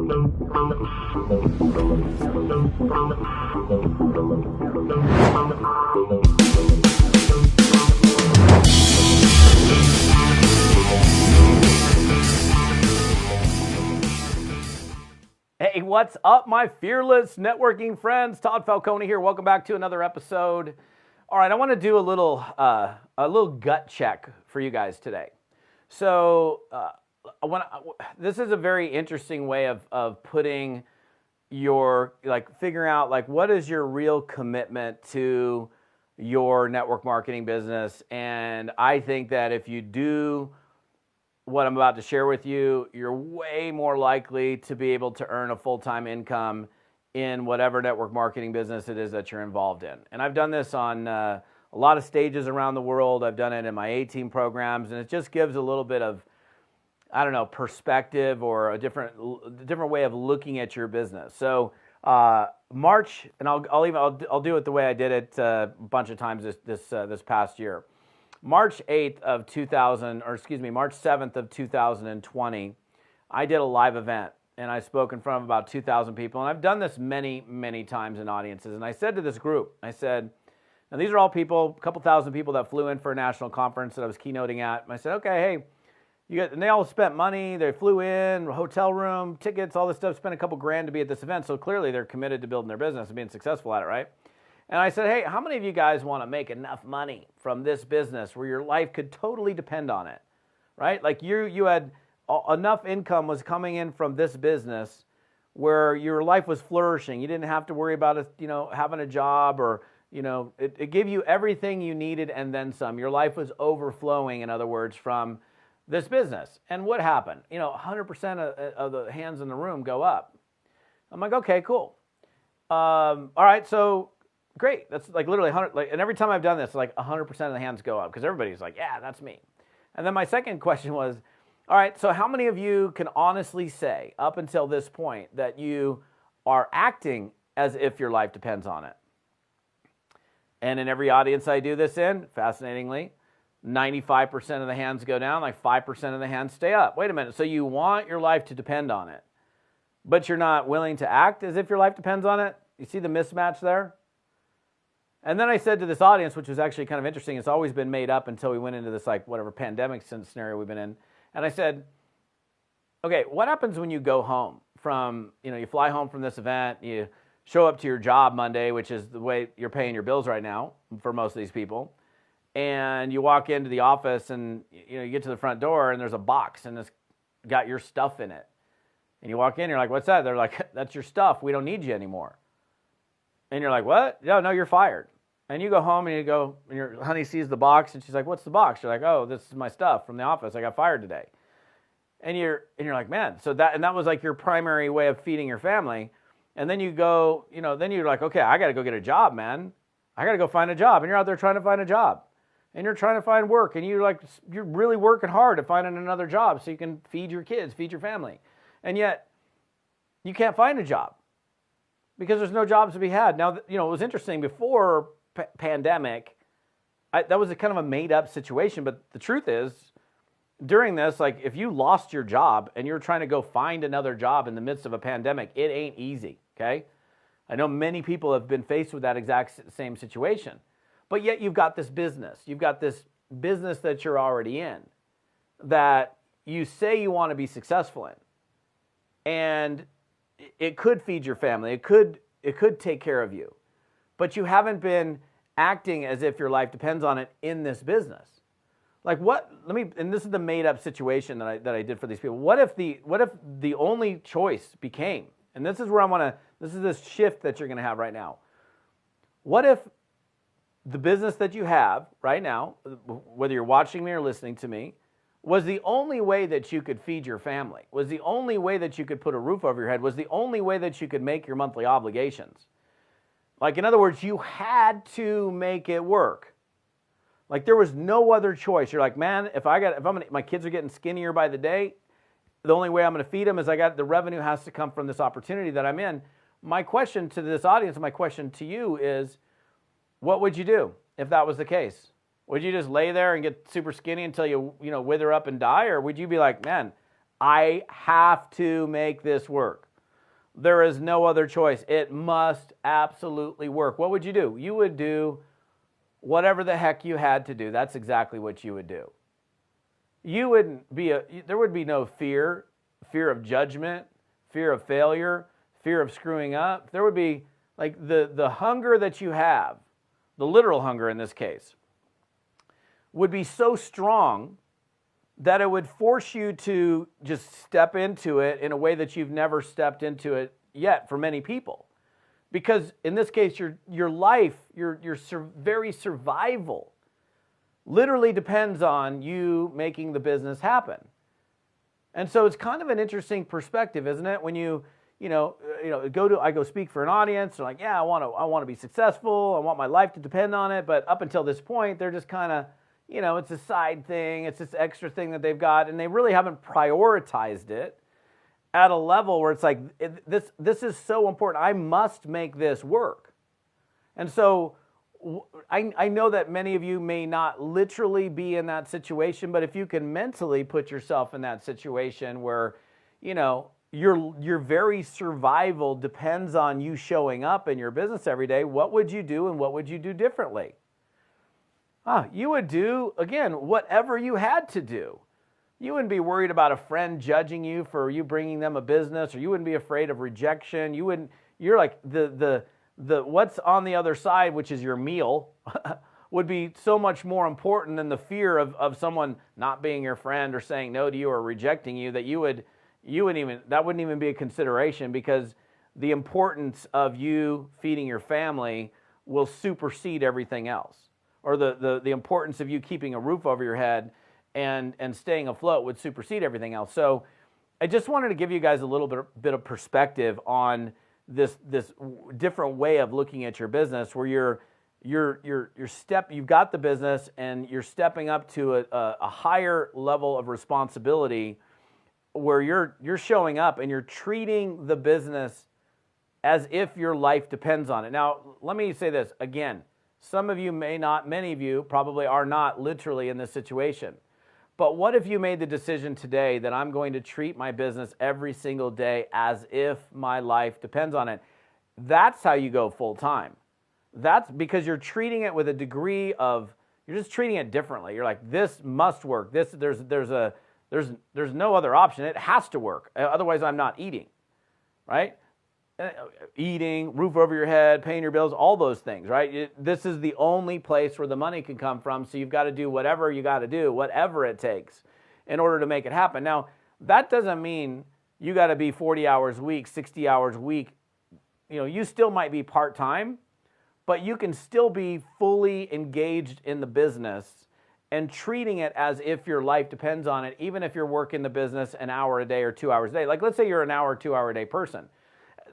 Hey, what's up, my fearless networking friends? Todd Falcone here. Welcome back to another episode. All right, I want to do a little gut check for you guys today. So, this is a very interesting way of putting your, figuring out, what is your real commitment to your network marketing business. And I think that if you do what I'm about to share with you, you're way more likely to be able to earn a full-time income in whatever network marketing business it is that you're involved in. And I've done this on a lot of stages around the world. I've done it in my A-team programs, and it just gives a little bit of, perspective or a different way of looking at your business. So March, and I'll do it the way I did it a bunch of times this past year. March 7th of 2020, I did a live event, and I spoke in front of about 2,000 people. And I've done this many, many times in audiences. And I said to this group, I said, now these are all people, a couple thousand people that flew in for a national conference that I was keynoting at. And I said, okay, hey, and they all spent money. They flew in, hotel room, tickets, all this stuff, spent a couple grand to be at this event. So clearly they're committed to building their business and being successful at it, right? And I said, hey, how many of you guys want to make enough money from this business where your life could totally depend on it, right? Like you had enough income was coming in from this business where your life was flourishing. You didn't have to worry about having a job or, it gave you everything you needed and then some. Your life was overflowing, in other words, from this business. And what happened? 100% of the hands in the room go up. I'm like, okay, cool. All right, so great. That's like literally 100. And every time I've done this, 100% of the hands go up because everybody's like, yeah, that's me. And then my second question was, all right, so how many of you can honestly say up until this point that you are acting as if your life depends on it? And in every audience I do this in, fascinatingly, 95% of the hands go down, 5% of the hands stay up. Wait a minute. So you want your life to depend on it, but you're not willing to act as if your life depends on it? You see the mismatch there? And then I said to this audience, which was actually kind of interesting, it's always been made up until we went into this pandemic scenario we've been in. And I said, okay, what happens when you go home from, you fly home from this event, you show up to your job Monday, which is the way you're paying your bills right now for most of these people. And you walk into the office and, you get to the front door and there's a box and it's got your stuff in it. And you walk in, you're like, what's that? They're like, that's your stuff. We don't need you anymore. And you're like, what? No, you're fired. And you go home and your honey sees the box and she's like, what's the box? You're like, oh, this is my stuff from the office. I got fired today. And you're like, man, so that was like your primary way of feeding your family. And then you go, then you're like, okay, I got to go get a job, man. I got to go find a job. And you're out there trying to find a job. And you're trying to find work. And you're really working hard at finding another job so you can feed your kids, feed your family. And yet you can't find a job because there's no jobs to be had. Now, it was interesting before pandemic, that was a kind of a made-up situation, but the truth is, during this, if you lost your job and you're trying to go find another job in the midst of a pandemic, it ain't easy, okay? I know many people have been faced with that exact same situation, but yet you've got this business. You've got this business that you're already in that you say you want to be successful in, and it could feed your family. It could take care of you. But you haven't been acting as if your life depends on it in this business. And this is the made up situation that I did for these people. What if the only choice became, and this is where this is this shift that you're going to have right now. What if the business that you have right now, whether you're watching me or listening to me, was the only way that you could feed your family, was the only way that you could put a roof over your head, was the only way that you could make your monthly obligations? In other words, you had to make it work. There was no other choice. You're like, man, my kids are getting skinnier by the day, the only way I'm going to feed them is the revenue has to come from this opportunity that I'm in. My question to this audience, my question to you is, what would you do if that was the case? Would you just lay there and get super skinny until you wither up and die? Or would you be like, man, I have to make this work? There is no other choice. It must absolutely work. What would you do? You would do whatever the heck you had to do. That's exactly what you would do. There would be no fear of judgment, fear of failure, fear of screwing up. There would be like the hunger that you have, the literal hunger in this case, would be so strong that it would force you to just step into it in a way that you've never stepped into it yet for many people. Because in this case, your life, your very survival literally depends on you making the business happen. And so it's kind of an interesting perspective, isn't it? When I go speak for an audience, they're like, yeah, I want to be successful. I want my life to depend on it. But up until this point, they're just kind of, it's a side thing. It's this extra thing that they've got, and they really haven't prioritized it at a level where it's like, this is so important. I must make this work. And so I know that many of you may not literally be in that situation, but if you can mentally put yourself in that situation where, your very survival depends on you showing up in your business every day, what would you do and what would you do differently? You would do, again, whatever you had to do. You wouldn't be worried about a friend judging you for you bringing them a business, or you wouldn't be afraid of rejection. You're like the what's on the other side, which is your meal, would be so much more important than the fear of someone not being your friend or saying no to you or rejecting you, that that wouldn't even be a consideration, because the importance of you feeding your family will supersede everything else. Or the importance of you keeping a roof over your head and staying afloat would supersede everything else. So I just wanted to give you guys a little bit of perspective on this different way of looking at your business, where you've got the business and you're stepping up to a higher level of responsibility, where you're showing up and you're treating the business as if your life depends on it. Now, let me say this again. Some of you may not, many of you probably are not literally in this situation. But what if you made the decision today that I'm going to treat my business every single day as if my life depends on it? That's how you go full time. That's because you're treating it with a degree of, you're just treating it differently. You're like, this must work. There's no other option. It has to work. Otherwise, I'm not eating, right? Eating, roof over your head, paying your bills, all those things, right? This is the only place where the money can come from, so you've got to do whatever you got to do, whatever it takes, in order to make it happen. Now, that doesn't mean you got to be 40 hours a week, 60 hours a week. You still might be part-time, but you can still be fully engaged in the business and treating it as if your life depends on it, even if you're working the business an hour a day or 2 hours a day. Like, let's say you're an hour, 2 hour a day person.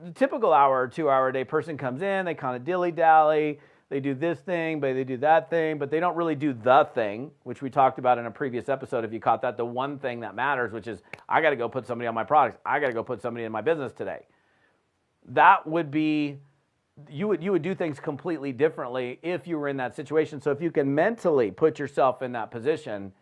The typical hour or 2 hour a day person comes in, they kind of dilly-dally, they do this thing, but they do that thing, but they don't really do the thing, which we talked about in a previous episode, if you caught that, the one thing that matters, which is, I got to go put somebody on my products. I got to go put somebody in my business today. That would be, you would do things completely differently if you were in that situation. So if you can mentally put yourself in that position,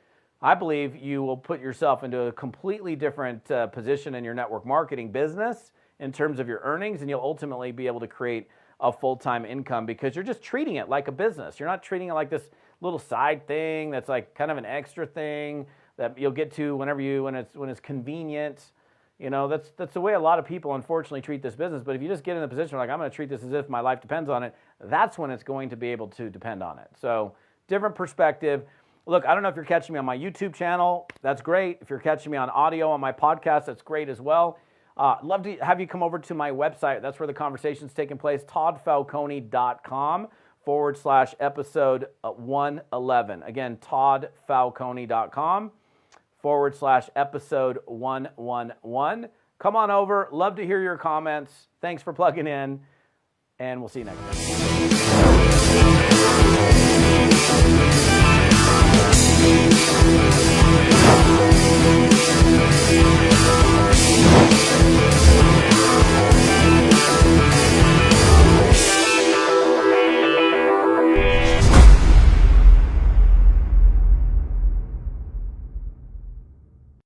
I believe you will put yourself into a completely different position in your network marketing business in terms of your earnings, and you'll ultimately be able to create a full-time income, because you're just treating it like a business. You're not treating it like this little side thing that's like kind of an extra thing that you'll get to when it's convenient. That's the way a lot of people unfortunately treat this business. But if you just get in the position like, I'm going to treat this as if my life depends on it, that's when it's going to be able to depend on it. So different perspective. Look, I don't know if you're catching me on my YouTube channel. That's great. If you're catching me on audio on my podcast, that's great as well. Love to have you come over to my website. That's where the conversation's taking place, toddfalcone.com/episode 111. Again, toddfalcone.com/episode 111. Come on over. Love to hear your comments. Thanks for plugging in, and we'll see you next time.